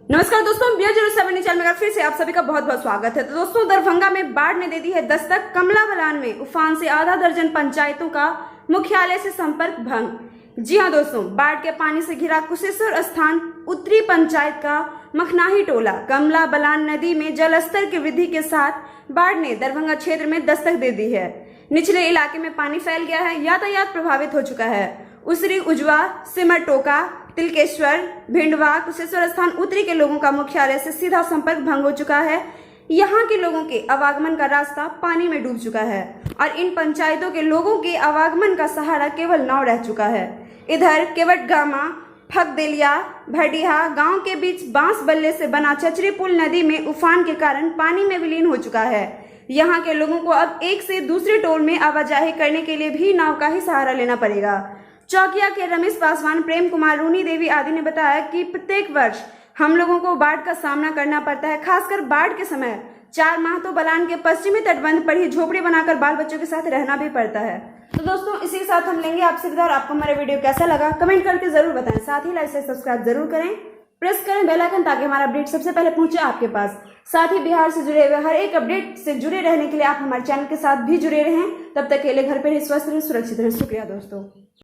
नमस्कार दोस्तों, BR07 channel में फिर से आप सभी का बहुत बहुत स्वागत है। तो दोस्तों, दरभंगा में बाढ़ ने दे दी है दस्तक। कमला बलान में उफान से आधा दर्जन पंचायतों का मुख्यालय से संपर्क भंग। जी हां दोस्तों, बाढ़ के पानी से घिरा कुशेश्वर स्थान उत्तरी पंचायत का मखनाही टोला कमला बलान नदी में जलस्तर की वृद्धि के साथ बाढ़ ने दरभंगा क्षेत्र में दस्तक दे दी है। निचले इलाके में पानी फैल गया है, यातायात प्रभावित हो चुका है। उसरी, उजवा, सिमरटोका, तिलकेश्वर, भिंडवा, कुशेश्वर स्थान उत्तरी के लोगों का मुख्यालय से सीधा संपर्क भंग हो चुका है। यहाँ के लोगों के आवागमन का रास्ता पानी में डूब चुका है और इन पंचायतों के लोगों के आवागमन का सहारा केवल नाव रह चुका है। इधर केवटगामा, फकदेलिया, भडिया गांव के बीच बांस बल्ले से बना चचरी पुल नदी में उफान के कारण पानी में विलीन हो चुका है। यहाँ के लोगों को अब एक से दूसरे टोल में आवाजाही करने के लिए भी नाव का ही सहारा लेना पड़ेगा। चौकिया के रमेश पासवान, प्रेम कुमार, रूनी देवी आदि ने बताया कि प्रत्येक वर्ष हम लोगों को बाढ़ का सामना करना पड़ता है। खासकर बाढ़ के समय 4 माह तो बलान के पश्चिमी तटबंध पर ही झोपड़ी बनाकर बाल बच्चों के साथ रहना भी पड़ता है। तो दोस्तों, इसी के साथ हम लेंगे आपसे विदा और आपको हमारा वीडियो कैसा लगा कमेंट करके जरूर बताएं। साथ ही लाइक से सब्सक्राइब जरूर करें, प्रेस करें बेल आइकन ताकि हमारा अपडेट सबसे पहले पहुंचे आपके पास। साथ ही बिहार से जुड़े हुए हर एक अपडेट से जुड़े रहने के लिए आप हमारे चैनल के साथ भी जुड़े रहें। तब तक के लिए घर पर ही स्वस्थ रहें, सुरक्षित रहें। शुक्रिया दोस्तों।